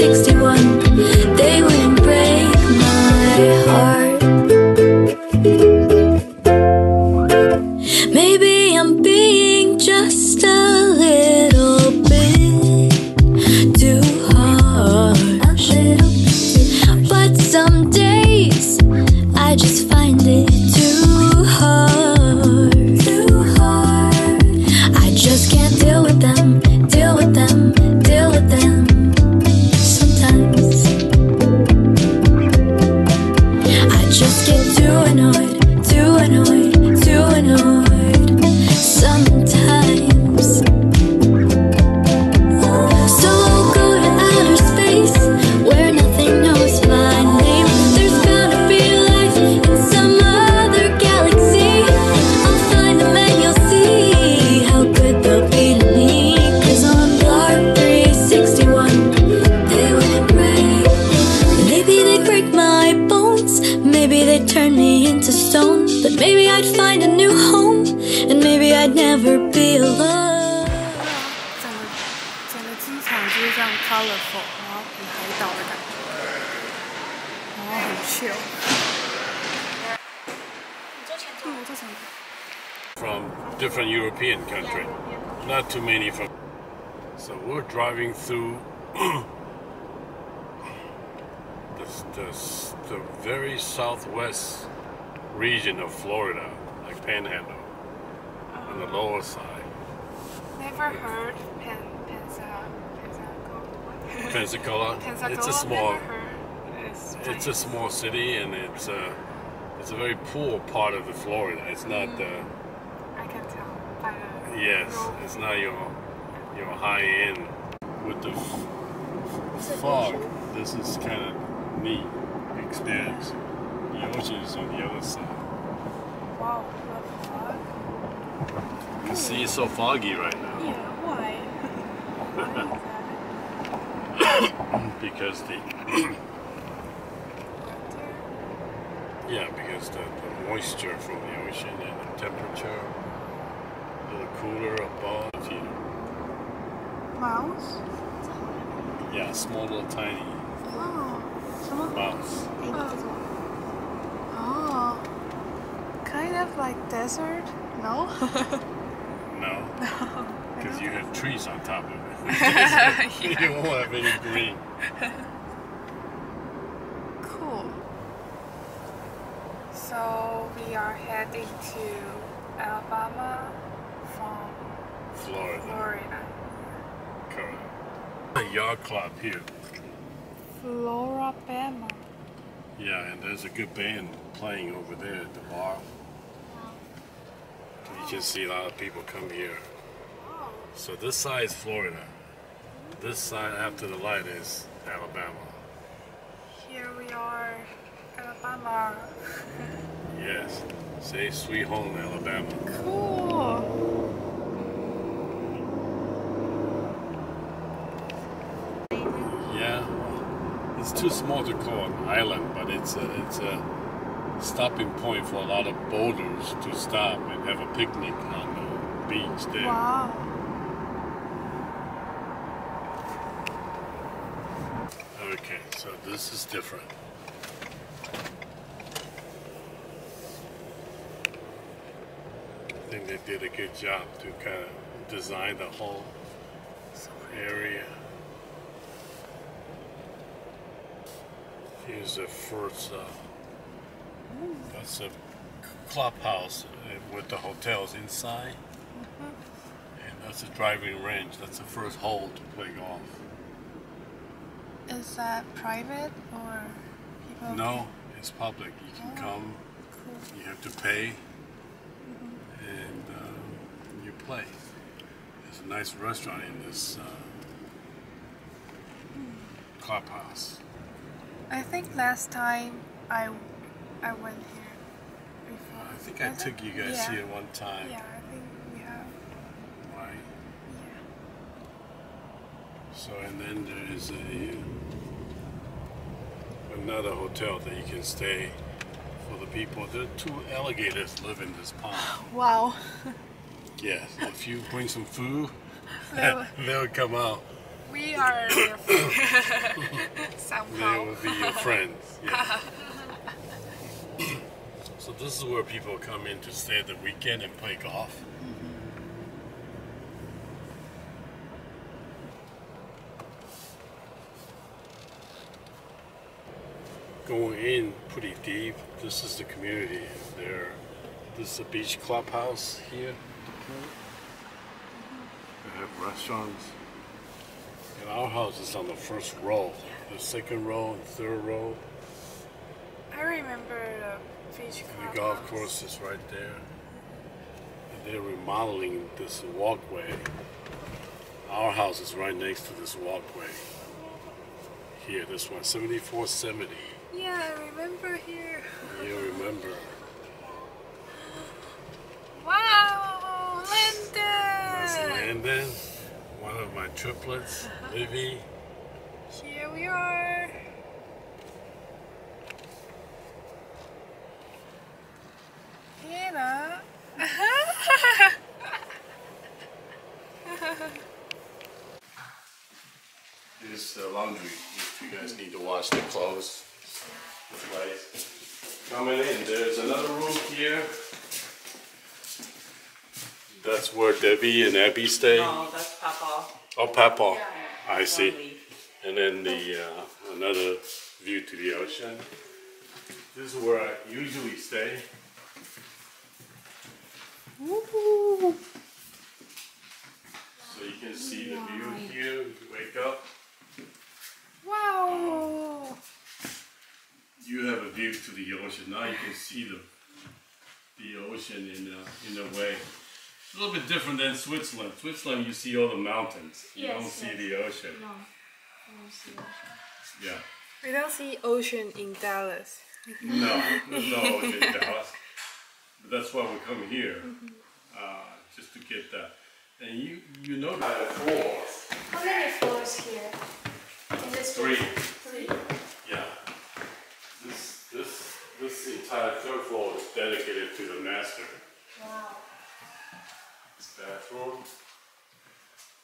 61, they wouldn't break my heart. Maybe I'm being just a little bit too harsh, but some days I just find it too hard. I just can't deal with them. Sometimes I just get too annoyed. Sometimes. So I'll go to outer space where nothing knows my name. There's gotta be life in some other galaxy. I'll find them and you'll see how good they'll be to me. 'Cause on Part 361, they wouldn't break. Maybe they'd break my bones, maybe they'd turn me into stone, but maybe I'd find a new home, and maybe I'd never be alone. 整个机场就是这样 colorful， 然后很海岛的感觉，然后很 chill。From different European country, not too many from. So we're driving through the very southwest region of Florida, like Panhandle, on the lower side. Never heard Pensacola. It's a small city, and it's a very poor part of the Florida. It's not the. I can tell by the. Yes, it's not your high end with the fog. This is kind of neat experience. The ocean is on the other side. Wow, the fog. You can see it's so foggy right now. Yeah, why? Why is that? Because the moisture from the ocean and the temperature a little cooler above you. Mouse? Yeah, small little tiny mouse. Oh, kind of like desert? No? No, because you have trees on top of it. You won't have any green. Cool. So we are heading to Alabama from Florida. Correct. A yacht club here. Florabama. Yeah, and there's a good band playing over there at the bar. You can see a lot of people come here. So this side is Florida. This side after the light is Alabama. Here we are, Alabama. Yes. Say sweet home, Alabama. Cool. Yeah. It's too small to call an island, but it's a stopping point for a lot of boaters to stop and have a picnic on the beach there. Wow. Okay, so this is different. I think they did a good job to kind of design the whole area. Here's the first, that's a clubhouse with the hotels inside. And that's a driving range. That's the first hole to play golf. Is that private or people? No, it's public. You can come. Cool. You have to pay, and you play. There's a nice restaurant in this clubhouse. I think last time I went here before. I think I took you guys here one time. Yeah, I think we have. Right. Yeah. So, and then there is another hotel that you can stay for the people. There are 2 alligators live in this pond. Wow. Yes, if you bring some food, they'll come out. We are your friends. Somehow. They will be your friends. Yeah. So this is where people come in to stay the weekend and play golf. Going in pretty deep. This is the community. This is a beach clubhouse here. They have restaurants. And our house is on the first row. The second row and third row. I remember the beach club. The golf course is right there. And they're remodeling this walkway. Our house is right next to this walkway. Here, this one, 7470. Yeah, I remember here. You remember. Wow, Landon! That's Landon, one of my triplets, Livy. Here we are. Hannah. This is the laundry. If you guys need to wash the clothes. Right. Coming in, there's another room here. That's where Debbie and Abby stay. No, that's Papa. Oh, Papa. Yeah. I see. Lonely. And then the another view to the ocean. This is where I usually stay. Woo. So you can see the view here. You wake up. Wow. You have a view to the ocean. Now you can see the ocean in a way. A little bit different than Switzerland. Switzerland, you see all the mountains. You don't see the ocean. No, I don't see ocean. Yeah. We don't see ocean in Dallas. No, there's no ocean in Dallas. But that's why we come here, just to get that. And you know that floors. How many floors here? In this Three. Three. Yeah. This entire third floor is dedicated to the master. Wow. This bathroom.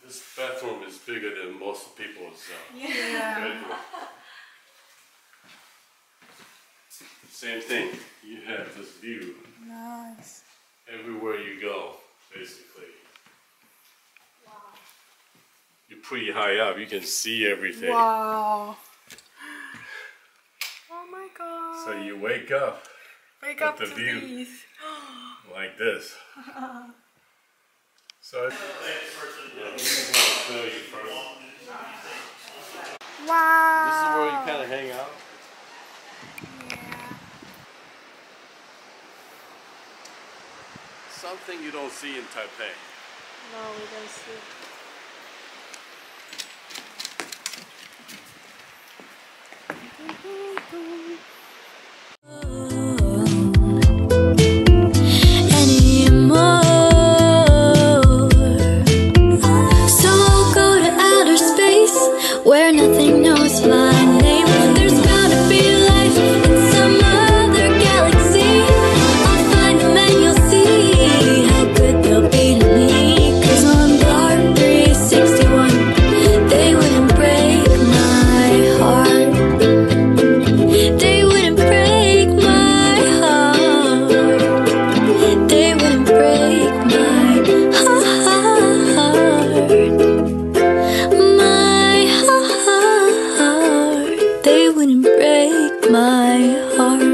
This bathroom is bigger than most people's bedroom. Same thing. You have this view Nice. everywhere you go, basically. Wow. You're pretty high up. You can see everything. Wow. Oh my god. So you wake up Wake with up the to view. these. Like this. So yeah, this is what I'll tell you first. Wow. This is where you kind of hang out. Yeah. Something you don't see in Taipei. No, we don't see. Where nothing knows my name. There's gotta be life in some other galaxy. I'll find them and you'll see how good they'll be to me. 'Cause on Dark 361, they wouldn't break my heart. They wouldn't break my heart. They wouldn't break my heart. They wouldn't break my heart.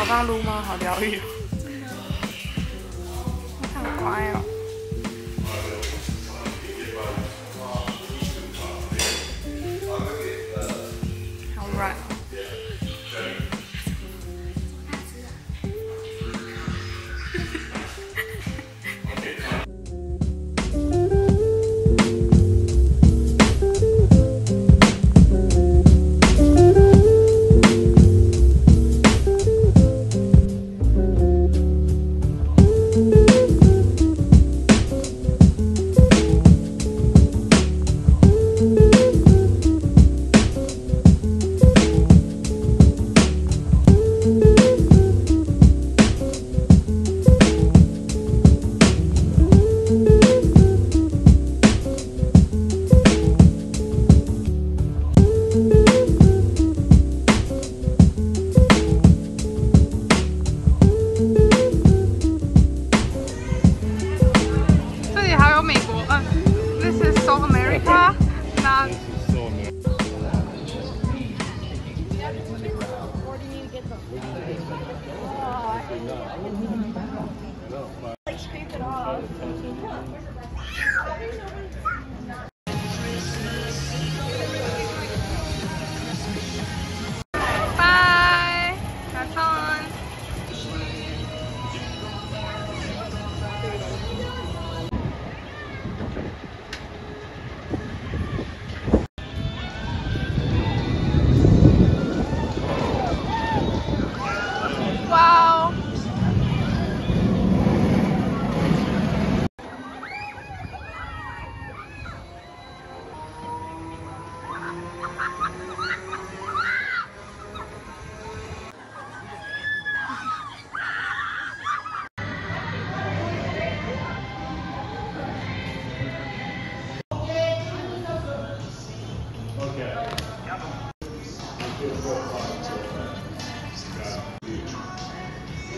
像撸猫好疗愈，好乖哦。好软哦。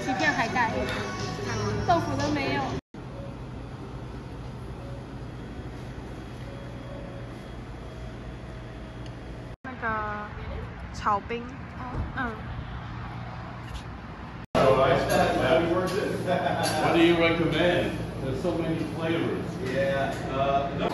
欺骗海带，豆腐都没有。那个炒冰，嗯。 What do you recommend? There's so many flavors. Yeah. No.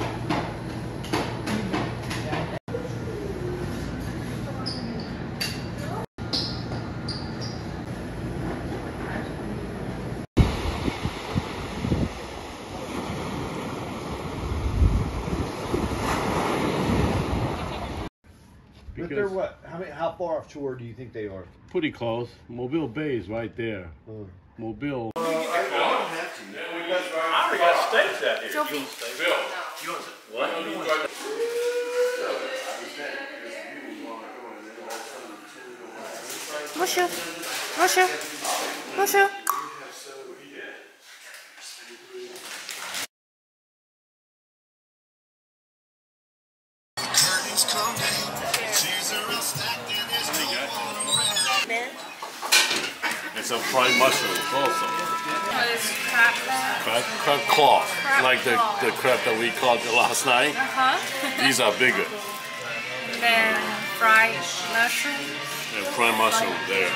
But they're what? How far offshore do you think they are? Pretty close. Mobile Bay is right there. Mobile. I already got steaks out here. Joby. You want what? Bonjour. Bonjour. Bonjour. It's a fried mushroom also. What is crab? Crab claw. Like the crab that we caught last night. These are bigger. Then fried mushroom. And fried mushroom there.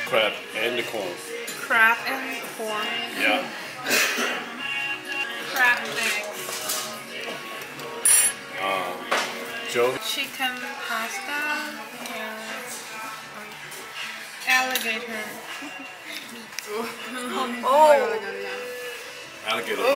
Crab and the corn. Crab and corn. Yeah. Crab legs. Joe. Chicken pasta. And alligator. Alligator